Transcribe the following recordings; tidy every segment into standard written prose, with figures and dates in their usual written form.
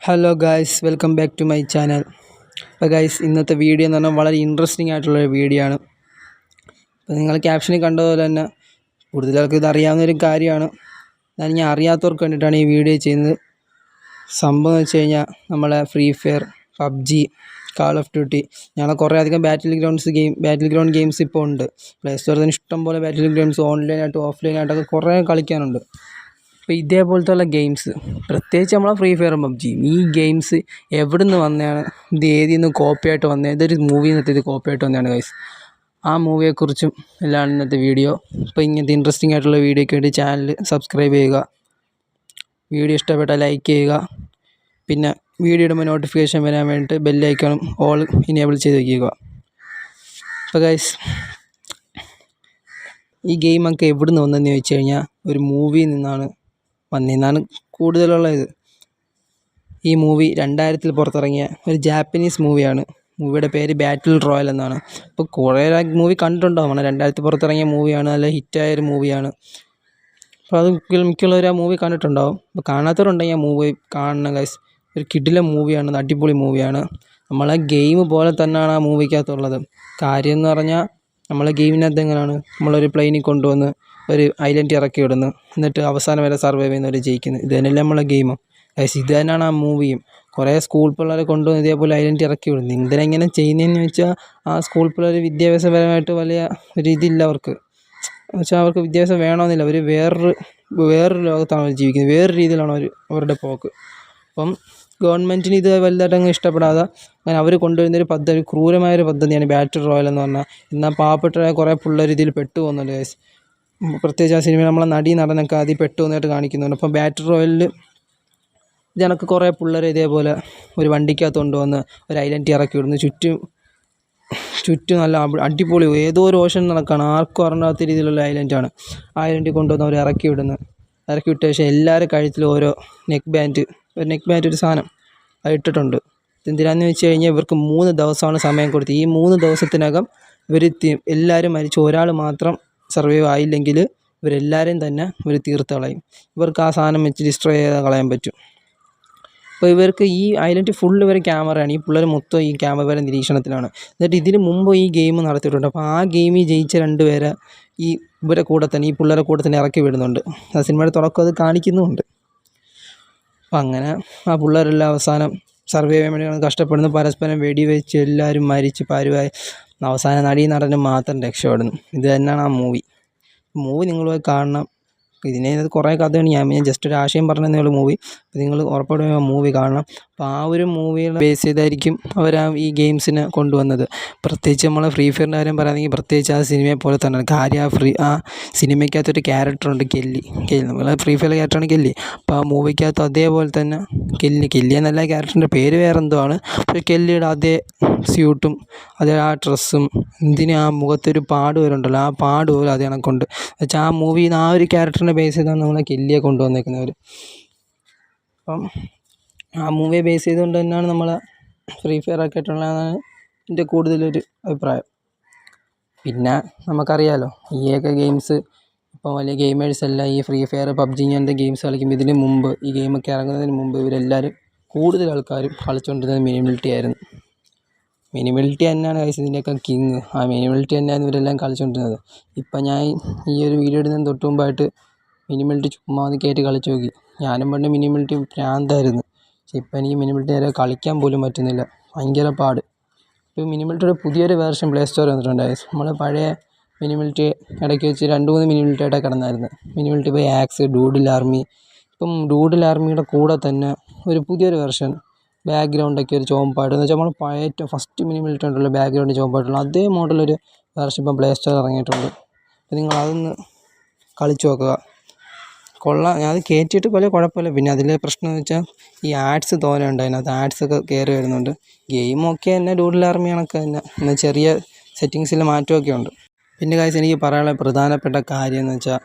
Hello guys, welcome back to my channel. അപ്പോൾ guys, ഇന്നത്തെ video എന്ന് പറഞ്ഞാൽ വളരെ ഇൻട്രസ്റ്റിംഗ് ആയിട്ടുള്ളൊരു വീഡിയോ ആണ്. അപ്പോൾ നിങ്ങൾ ക്യാപ്ഷനിൽ കണ്ടതുപോലെ തന്നെ കൂടുതലാൾക്ക് ഇത് അറിയാവുന്നൊരു കാര്യമാണ്. ഞാൻ അറിയാത്തവർക്ക് വേണ്ടിയിട്ടാണ് ഈ വീഡിയോ ചെയ്യുന്നത്. സംഭവം എന്ന് വെച്ച് കഴിഞ്ഞാൽ നമ്മളെ free fire, PUBG, call of duty, ഞങ്ങളെ കുറേ അധികം ബാറ്റിൽ ഗ്രൗണ്ട് ഗെയിംസ് ഇപ്പോൾ ഉണ്ട്. പ്ലേ സ്റ്റോറിൽ തന്നെ ഇഷ്ടം പോലെ ബാറ്റിൽ ഗ്രൗണ്ട്സ് ഓൺലൈനായിട്ടും ഓഫ്ലൈനായിട്ടൊക്കെ കുറേ കളിക്കാനുണ്ട്. അപ്പോൾ ഇതേപോലത്തെ ഗെയിംസ്, പ്രത്യേകിച്ച് നമ്മളെ ഫ്രീ ഫയറും പബ്ജിയും, ഈ ഗെയിംസ് എവിടെ നിന്ന് വന്നതാണ്, ഇത് ഏതിൽ നിന്ന് കോപ്പിയായിട്ട് വന്നത്, ഇതൊരു മൂവിയിൽ നിന്ന് ഇത് കോപ്പിയായിട്ട് വന്നതാണ് ഗൈസ്. ആ മൂവിയെക്കുറിച്ചും എല്ലാം ഇന്നത്തെ വീഡിയോ. അപ്പോൾ ഇങ്ങനത്തെ ഇൻട്രസ്റ്റിംഗ് ആയിട്ടുള്ള വീഡിയോയ്ക്ക് വേണ്ടി ചാനൽ സബ്സ്ക്രൈബ് ചെയ്യുക, വീഡിയോ ഇഷ്ടപ്പെട്ടാൽ ലൈക്ക് ചെയ്യുക, പിന്നെ വീഡിയോ ഇടുമ്പോൾ നോട്ടിഫിക്കേഷൻ വരാൻ വേണ്ടിയിട്ട് ബെല്ലൈക്കണും ഓൾ ഇനേബിൾ ചെയ്ത് വയ്ക്കുക. അപ്പോൾ ഗൈസ്, ഈ ഗെയിമൊക്കെ എവിടെ നിന്ന് വന്നതെന്ന് ചോദിച്ചു കഴിഞ്ഞാൽ ഒരു മൂവിയിൽ നിന്നാണ് വന്നതെന്നാണ് കൂടുതലുള്ളത്. ഈ മൂവി 2000 പുറത്തിറങ്ങിയ ഒരു ജാപ്പനീസ് മൂവിയാണ്. മൂവിയുടെ പേര് ബാറ്റിൽ റോയൽ എന്നാണ്. അപ്പോൾ കുറേ മൂവി കണ്ടിട്ടുണ്ടാവും. 2000 പുറത്തിറങ്ങിയ മൂവിയാണ്, നല്ല ഹിറ്റായൊരു മൂവിയാണ്. അപ്പോൾ അത് മിക്കുള്ളവർ ആ മൂവി കണ്ടിട്ടുണ്ടാവും. അപ്പോൾ കാണാത്തവരുണ്ടെങ്കിൽ ആ മൂവി കാണണം ഗൈസ്. ഒരു കിടിലൻ മൂവിയാണ്, അടിപൊളി മൂവിയാണ്. നമ്മളെ ഗെയിം പോലെ തന്നെയാണ് ആ മൂവിക്കകത്തുള്ളത്. കാര്യം എന്ന് പറഞ്ഞാൽ നമ്മളെ ഗെയിമിനകത്ത് എങ്ങനെയാണ്, നമ്മളൊരു പ്ലെയിനിൽ കൊണ്ടുവന്ന് ഒരു ഐലൻഡ് ഇറക്കി വിടുന്നു, എന്നിട്ട് അവസാനം വരെ സർവൈവ് ചെയ്യുന്നവർ ജയിക്കുന്നു. ഇത് തന്നെയല്ലേ നമ്മളെ ഗെയിം ഗൈസ്. ഇത് തന്നെയാണ് ആ മൂവിയും. കുറേ സ്കൂൾ പിള്ളേരെ കൊണ്ടുവന്ന് ഇതേപോലെ ഐലൻഡ് ഇറക്കി വിടുന്നു. എന്തിനെങ്ങനെ ചെയ്യുന്നതെന്ന് വെച്ചാൽ ആ സ്കൂൾ പിള്ളേർ വിദ്യാഭ്യാസപരമായിട്ട് വലിയ ഒരു ഇതില്ല അവർക്ക്. എന്ന് വെച്ചാൽ അവർക്ക് വിദ്യാഭ്യാസം വേണമെന്നില്ല. അവർ വേറൊരു ലോകത്താണ് അവർ ജീവിക്കുന്നത്, വേറൊരു രീതിയിലാണ് അവരുടെ പോക്ക്. അപ്പം ഗവൺമെൻറ്റിന് ഇത് വലുതായിട്ട് അങ്ങ് ഇഷ്ടപ്പെടാതെ അങ്ങനെ അവർ കൊണ്ടുവരുന്നൊരു പദ്ധതി, ക്രൂരമായൊരു പദ്ധതിയാണ് ബാറ്റിൽ റോയൽ എന്ന് പറഞ്ഞാൽ. എന്നാൽ പാവപ്പെട്ട കുറേ പിള്ളേർ ഇതിൽ പെട്ടു പോകുന്നുണ്ട് ഗൈസ്. പ്രത്യേകിച്ച് ആ സിനിമയിൽ നമ്മളെ നടനൊക്കെ അതിൽ പെട്ടു വന്നിട്ട് കാണിക്കുന്നുണ്ട്. അപ്പം ബാറ്റിൽ റോയലിൽ ഇതിനൊക്കെ കുറേ പിള്ളേർ ഇതേപോലെ ഒരു വണ്ടിക്കകത്ത് കൊണ്ടുവന്ന് ഒരു ഐലൻഡ് ഇറക്കി വിടുന്നു. ചുറ്റും നല്ല അടിപൊളി ഏതോ ഒരു ഓഷൻ നടക്കുകയാണ്, ആർക്കും അറിയാത്ത രീതിയിലുള്ള ഐലൻഡാണ്. ആ ഐലൻഡിൽ കൊണ്ടുവന്ന് അവർ ഇറക്കി വിട്ട ശേഷം എല്ലാവരും കഴുത്തിൽ ഓരോ നെക്ക് ബാൻഡ് ഒരു സാധനം അത് ഇട്ടിട്ടുണ്ട്. എന്തിനാന്ന് വെച്ച് കഴിഞ്ഞാൽ ഇവർക്ക് 3 ദിവസമാണ് സമയം കൊടുത്തത്. ഈ 3 ദിവസത്തിനകം എല്ലാവരും മരിച്ച് ഒരാൾ മാത്രം സർവൈവ് ആയില്ലെങ്കിൽ ഇവരെല്ലാവരെയും തന്നെ ഇവർ തീർത്ത് കളയും. ഇവർക്ക് ആ സാധനം വെച്ച് ഡിസ്ട്രോയ് ചെയ്ത് കളയാൻ പറ്റും. അപ്പോൾ ഇവർക്ക് ഈ ഐലൻഡ് ഫുള്ള് ഇവർ ക്യാമറയാണ്. ഈ പിള്ളേർ മൊത്തം ഈ ക്യാമറ നിരീക്ഷണത്തിലാണ്. എന്നിട്ട് ഇതിന് മുമ്പ് ഈ ഗെയിം നടത്തിയിട്ടുണ്ട്. അപ്പോൾ ആ ഗെയിമിൽ ജയിച്ച 2 പേരെ ഈ ഈ പിള്ളേരെ കൂടെ തന്നെ ഇറക്കി വിടുന്നുണ്ട്. ആ സിനിമയുടെ തുടക്കം അത് കാണിക്കുന്നുമുണ്ട്. അപ്പം അങ്ങനെ ആ പിള്ളേരെല്ലാം അവസാനം സർവൈവ് ചെയ്യാൻ വേണ്ടിയാണ് കഷ്ടപ്പെടുന്നത്. പരസ്പരം വെടിവെച്ച് എല്ലാവരും മരിച്ച് പരുവായി. അവസാനം നടനും മാത്രം രക്ഷപ്പെടുന്നു. ഇത് തന്നെയാണ് ആ മൂവി നിങ്ങൾ പോയി കാണണം. ഇതിനകത്ത് കുറേ കഥയാണ്. ഞാൻ ജസ്റ്റ് ഒരു ആശയം പറഞ്ഞതേ ഉള്ളൂ മൂവി. അപ്പോൾ നിങ്ങൾ ഉറപ്പായിട്ടും ആ മൂവി കാണണം. അപ്പോൾ ആ ഒരു മൂവിയെ ബേസ് ചെയ്തായിരിക്കും അവർ ഈ ഗെയിംസിനെ കൊണ്ടുവന്നത്. പ്രത്യേകിച്ച് നമ്മളെ ഫ്രീ ഫയറിൻ്റെ കാര്യം പറയുകയാണെങ്കിൽ പ്രത്യേകിച്ച് ആ സിനിമയെ പോലെ തന്നെ കാര്യം. ആ സിനിമയ്ക്കകത്തൊരു ക്യാരക്ടറുണ്ട്, കെല്ലി. നമ്മളെ ഫ്രീ ഫയർ ക്യാരക്ടറാണ് കെല്ലി. അപ്പോൾ ആ മൂവിക്കകത്ത് അതേപോലെ തന്നെ കെല്ലി എന്നല്ല ക്യാരക്ടറിൻ്റെ പേര് വേറെ എന്തോ ആണ്. പക്ഷേ കെല്ലിയുടെ അതേ സ്യൂട്ടും അതേ ആ ഡ്രസ്സും ആ മുഖത്തൊരു പാട് വരുന്നുണ്ടല്ലോ, ആ പാട് പോലും അത് കണക്കുണ്ട്. എന്നുവെച്ചാൽ ആ മൂവിയിൽ നിന്ന് ആ ഒരു ക്യാരക്ടറിനെ ബേസ് ചെയ്താണ് നമ്മളെ കെല്ലിയെ കൊണ്ടുവന്നേക്കുന്നവർ. അപ്പം ആ മൂവിയെ ബേസ് ചെയ്തുകൊണ്ട് തന്നെയാണ് നമ്മളെ ഫ്രീ ഫയർ ആക്കിയിട്ടുള്ളതാണ് എൻ്റെ കൂടുതലൊരു അഭിപ്രായം. പിന്നെ നമുക്കറിയാമല്ലോ ഈയൊക്കെ ഗെയിംസ് ഇപ്പം വലിയ ഗെയിമേഴ്സ് അല്ല. ഈ ഫ്രീ ഫയർ, പബ്ജി അങ്ങനത്തെ ഗെയിംസ് കളിക്കുമ്പോൾ ഇതിന് മുമ്പ് ഈ ഗെയിമൊക്കെ ഇറങ്ങുന്നതിന് മുമ്പ് ഇവരെല്ലാവരും കൂടുതൽ ആൾക്കാരും കളിച്ചുകൊണ്ടിരുന്നത് മിനിമിലിറ്റി ആയിരുന്നു. മിനിമിലിറ്റി തന്നെയാണ് ഗൈസ് ഇതിൻ്റെയൊക്കെ കിങ്. ആ മിനിമിലിറ്റി തന്നെയാണ് ഇവരെല്ലാം കളിച്ചുകൊണ്ടിരുന്നത്. ഇപ്പം ഞാൻ ഈ ഒരു വീഡിയോ ഇടുന്നതിന് തൊട്ട് മുമ്പായിട്ട് മിനിമിലിറ്റി ചുമ്മാ ഒന്ന് കയറ്റി കളിച്ച് നോക്കി. ഞാനും പണ്ട് മിനിമിലിറ്റി ഭ്രാന്തായിരുന്നു. പക്ഷെ ഇപ്പം എനിക്ക് മിനിമിലിറ്റി നേരെ കളിക്കാൻ പോലും പറ്റുന്നില്ല, ഭയങ്കര പാട്. ഇപ്പോൾ മിനിമിലിറ്റിയുടെ പുതിയൊരു വേർഷൻ പ്ലേ സ്റ്റോറിൽ വന്നിട്ടുണ്ട് ഗൈസ്. നമ്മൾ പഴയ മിനിമിലിറ്റി ഇടയ്ക്ക് വെച്ച് 2-3 മിനിമിലിറ്റി ആയിട്ടാണ് കിടന്നായിരുന്നു. മിനിമിലിറ്റി ഇപ്പോൾ ആക്സ്, ഡൂഡിൽ ആർമി. ഇപ്പം ഡൂഡിൽ ആർമിയുടെ കൂടെ തന്നെ ഒരു പുതിയൊരു വെർഷൻ ബാക്ക്ഗ്രൗണ്ടൊക്കെ ഒരു ചുവപ്പായിട്ട്, എന്ന് വെച്ചാൽ നമ്മൾ പഴയ ഫസ്റ്റ് മിനിമിലിറ്റി ഉണ്ടല്ലോ ബാക്ക്ഗ്രൗണ്ട് ചുവപ്പായിട്ടുള്ള അതേ മോഡലൊരു വേർഷൻ ഇപ്പം പ്ലേ സ്റ്റോറിൽ ഇറങ്ങിയിട്ടുണ്ട്. അപ്പോൾ നിങ്ങൾ അതൊന്ന് കളിച്ച് നോക്കുക, കൊള്ളാം. ഞാൻ അത് കയറ്റിയിട്ട് വലിയ കുഴപ്പമില്ല. പിന്നെ അതിലെ പ്രശ്നം എന്ന് വെച്ചാൽ ഈ ആഡ്സ് തോനെ ഉണ്ട്, അതിനകത്ത് ആഡ്സൊക്കെ കയറി വരുന്നുണ്ട്. ഗെയിമൊക്കെ തന്നെ ഡൂഡിൽ ആർമി കണക്ക് തന്നെ, എന്നാൽ ചെറിയ സെറ്റിങ്സിൽ മാറ്റമൊക്കെ ഉണ്ട്. പിന്നെ കാര്യം എനിക്ക് പറയാനുള്ള പ്രധാനപ്പെട്ട കാര്യം എന്ന് വെച്ചാൽ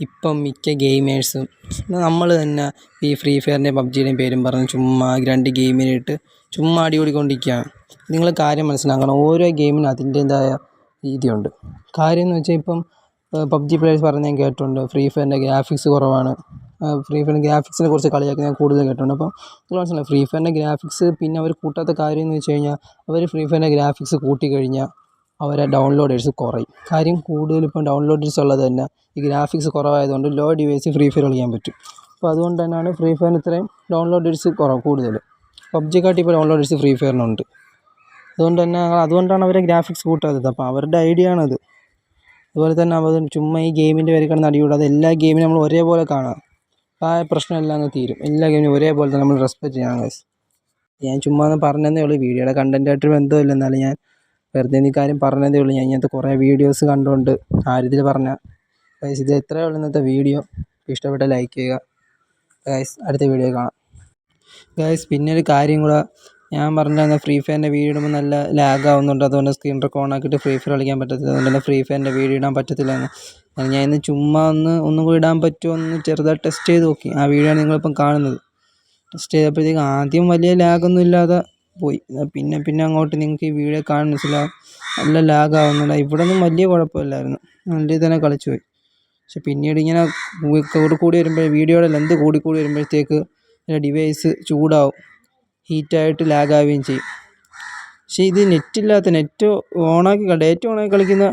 ഇപ്പം മിക്ക ഗെയിമേഴ്സും നമ്മൾ തന്നെ ഈ ഫ്രീ ഫയറിൻ്റെയും പബ്ജിയുടെയും പേരും പറഞ്ഞ് ചുമ്മാ 2 ഗെയിമിനിട്ട് ചുമ്മാ അടികൂടിക്കൊണ്ടിരിക്കുകയാണ്. നിങ്ങൾ കാര്യം മനസ്സിലാക്കണം, ഓരോ ഗെയിമിനും അതിൻ്റേതായ രീതിയുണ്ട്. കാര്യം എന്ന് വെച്ചാൽ ഇപ്പം പബ്ജി പ്ലേയേഴ്സ് പറഞ്ഞ് ഞാൻ കേട്ടിട്ടുണ്ട് ഫ്രീ ഫയറിൻ്റെ ഗ്രാഫിക്സ് കുറവാണ്, ഫ്രീ ഫയറിൻ്റെ ഗ്രാഫിക്സിനെ കുറിച്ച് കളിയാക്കി ഞാൻ കൂടുതൽ കേട്ടിട്ടുണ്ട്. അപ്പോൾ നിങ്ങൾ മനസ്സിലായി ഫ്രീ ഫയറിൻ്റെ ഗ്രാഫിക്സ് പിന്നെ അവർ കൂട്ടാത്ത കാര്യം എന്ന് വെച്ച് കഴിഞ്ഞാൽ അവർ ഫ്രീ ഫയറിൻ്റെ ഗ്രാഫിക്സ് കൂട്ടിക്കഴിഞ്ഞാൽ അവരെ ഡൗൺലോഡേഴ്സ് കുറയും. കാര്യം കൂടുതലിപ്പം ഡൗൺലോഡേഴ്സ് ഉള്ളത് തന്നെ ഈ ഗ്രാഫിക്സ് കുറവായതുകൊണ്ട് ലോ ഡിവൈസിൽ ഫ്രീ ഫയർ കളിക്കാൻ പറ്റും. അപ്പോൾ അതുകൊണ്ട് തന്നെയാണ് ഫ്രീ ഫയറിന് ഇത്രയും ഡൗൺലോഡേഴ്സ് കൂടുതൽ. പബ്ജിക്കാട്ടി ഇപ്പോൾ ഡൗൺലോഡേഴ്സ് ഫ്രീ ഫയറിനുണ്ട്. അതുകൊണ്ടാണ് അവരെ ഗ്രാഫിക്സ് കൂട്ടാത്തത്. അപ്പോൾ അവരുടെ ഐഡിയ ആണത്. അതുപോലെ തന്നെ അവർ ചുമ്മാ ഈ ഗെയിമിൻ്റെ പേര് കിടന്ന് അടികൂടാതെ എല്ലാ ഗെയിമിനും നമ്മൾ ഒരേപോലെ കാണാം. അപ്പോൾ ആ പ്രശ്നമെല്ലാം അങ്ങ് തീരും. എല്ലാ ഗെയിമിനും ഒരേപോലെ തന്നെ നമ്മൾ റെസ്പെക്റ്റ് ചെയ്യണം ഗൈസ്. ഞാൻ ചുമ്മാ ഒന്ന് പറഞ്ഞതേ ഉള്ളൂ. വീഡിയോയുടെ കണ്ടൻറ്റായിട്ട് ബന്ധമില്ല. എന്നാലും ഞാൻ വെറുതെ ഈ കാര്യം പറഞ്ഞതേ ഉള്ളൂ. ഞാൻ ഇങ്ങനത്തെ കുറേ വീഡിയോസ് കണ്ടുകൊണ്ട് ആ രീതിയിൽ പറഞ്ഞ ഗൈസ്. ഇത് എത്രയേ ഉള്ളൂ ഇന്നത്തെ വീഡിയോ. ഇഷ്ടപ്പെട്ട ലൈക്ക് ചെയ്യുക ഗൈസ്. അടുത്ത വീഡിയോ കാണാം ഗൈസ്. പിന്നെ ഒരു കാര്യം കൂടെ ഞാൻ പറഞ്ഞിരുന്ന ഫ്രീ ഫയറിൻ്റെ വീഡിയോ ഇടുമ്പോൾ നല്ല ലാഗ് ആവുന്നുണ്ട്. അതുകൊണ്ട് സ്ക്രീൻ റെക്കോർഡ് ഓൺ ആക്കിയിട്ട് ഫ്രീ ഫയർ കളിക്കാൻ പറ്റത്തില്ല. അതുകൊണ്ട് തന്നെ ഫ്രീ ഫയറിൻ്റെ വീഡിയോ ഇടാൻ പറ്റത്തില്ല എന്ന് ഞാൻ ഇന്ന് ചുമ്മാ ഒന്നും കൂടി ഇടാൻ പറ്റുമോ എന്ന് ചെറുതായിട്ട് ടെസ്റ്റ് ചെയ്ത് നോക്കി. ആ വീഡിയോ ആണ് നിങ്ങളിപ്പം കാണുന്നത്. ടെസ്റ്റ് ചെയ്തപ്പോഴത്തേക്ക് ആദ്യം വലിയ ലാഗൊന്നും ഇല്ലാതെ പോയി. പിന്നെ അങ്ങോട്ട് നിങ്ങൾക്ക് ഈ വീഡിയോ കാണാൻ മനസ്സിലാവും നല്ല ലാഗ് ആവുന്നുണ്ട്. ഇവിടെ ഒന്നും വലിയ കുഴപ്പമില്ലായിരുന്നു. നല്ല രീതിയിൽ തന്നെ കളിച്ചു പോയി. പക്ഷെ പിന്നീട് ഇങ്ങനെ കൂടി വരുമ്പോൾ വീഡിയോയുടെ ലെന്ത് കൂടി വരുമ്പോഴത്തേക്ക് ഡിവൈസ് ചൂടാവും, ഹീറ്റായിട്ട് ലാഗാവുകയും ചെയ്യും. പക്ഷേ ഇത് നെറ്റ് ഓണാക്കി ഡേറ്റ ഓണാക്കി കളിക്കുന്ന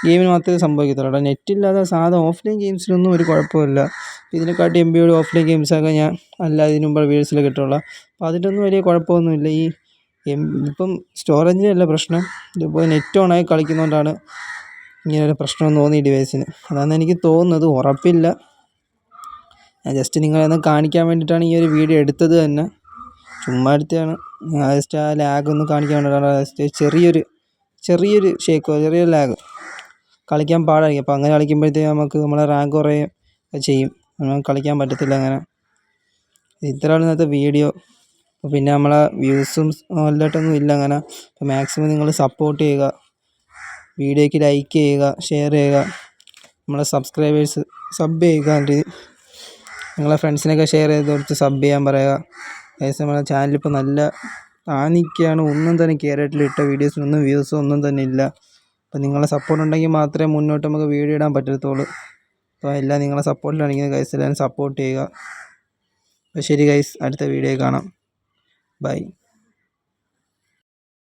ഗെയിമിന് മാത്രമേ സംഭവിക്കത്തുള്ളൂ. നെറ്റില്ലാതെ സാധാ ഓഫ്ലൈൻ ഗെയിംസിലൊന്നും ഒരു കുഴപ്പമില്ല. ഇതിനെക്കാട്ടി MB ഓഫ്ലൈൻ ഗെയിംസൊക്കെ ഞാൻ അല്ലാതെ ഇതിന് മുമ്പ് വീഡിയോസിൽ കിട്ടുള്ളൂ. അപ്പോൾ അതിൻ്റെ ഒന്നും വലിയ കുഴപ്പമൊന്നുമില്ല. ഇപ്പം സ്റ്റോറേജിൻ്റെ അല്ല പ്രശ്നം. ഇതിപ്പോൾ നെറ്റ് ഓണാക്കി കളിക്കുന്നതുകൊണ്ടാണ് ഇങ്ങനൊരു പ്രശ്നം തോന്നി ഡിവൈസിന്. അതാണ് എനിക്ക് തോന്നുന്നത്, ഉറപ്പില്ല. ഞാൻ ജസ്റ്റ് നിങ്ങളെ ഒന്ന് കാണിക്കാൻ വേണ്ടിയിട്ടാണ് ഈ ഒരു വീഡിയോ എടുത്തത് തന്നെ. ചുമ്മാ എടുത്തതാണ്. ജസ്റ്റ് ആ ലാഗ് ഒന്ന് കാണിക്കാൻ വേണ്ടിയിട്ടാണ്. ചെറിയൊരു ചെറിയൊരു ലാഗ് കളിക്കാൻ പാടായിരിക്കും. അപ്പോൾ അങ്ങനെ കളിക്കുമ്പോഴത്തേക്ക് നമ്മളെ റാങ്ക് കുറയും ചെയ്യും. കളിക്കാൻ പറ്റത്തില്ല അങ്ങനെ. ഇത്രയാണ് ഇന്നത്തെ വീഡിയോ. അപ്പോൾ പിന്നെ നമ്മളെ വ്യൂസും വലുതായിട്ടൊന്നും ഇല്ല അങ്ങനെ. അപ്പോൾ മാക്സിമം നിങ്ങൾ സപ്പോർട്ട് ചെയ്യുക. വീഡിയോയ്ക്ക് ലൈക്ക് ചെയ്യുക, ഷെയർ ചെയ്യുക. നമ്മളെ സബ്സ്ക്രൈബേഴ്സ് സബ് ചെയ്യുക. നിങ്ങളെ ഫ്രണ്ട്സിനൊക്കെ ഷെയർ ചെയ്ത് കൊടുത്ത് സബ് ചെയ്യാൻ പറയുക. ഏകദേശം നമ്മുടെ ചാനലിപ്പോൾ നല്ല താനിക്കാണ്. ഒന്നും തന്നെ കയറിയിട്ടില്ല. ഇട്ട വീഡിയോസിനൊന്നും വ്യൂസും ഒന്നും തന്നെ ഇല്ല. അപ്പോൾ നിങ്ങളെ സപ്പോർട്ട് ഉണ്ടെങ്കിൽ മാത്രമേ മുന്നോട്ട് നമുക്ക് വീഡിയോ ഇടാൻ പറ്റത്തുള്ളൂ. അപ്പോൾ എല്ലാം നിങ്ങളെ സപ്പോർട്ടിലാണെങ്കിൽ ഗൈസ് എല്ലാവരും സപ്പോർട്ട് ചെയ്യുക. അപ്പോൾ ശരി ഗൈസ്, അടുത്ത വീഡിയോ കാണാം. ബൈ.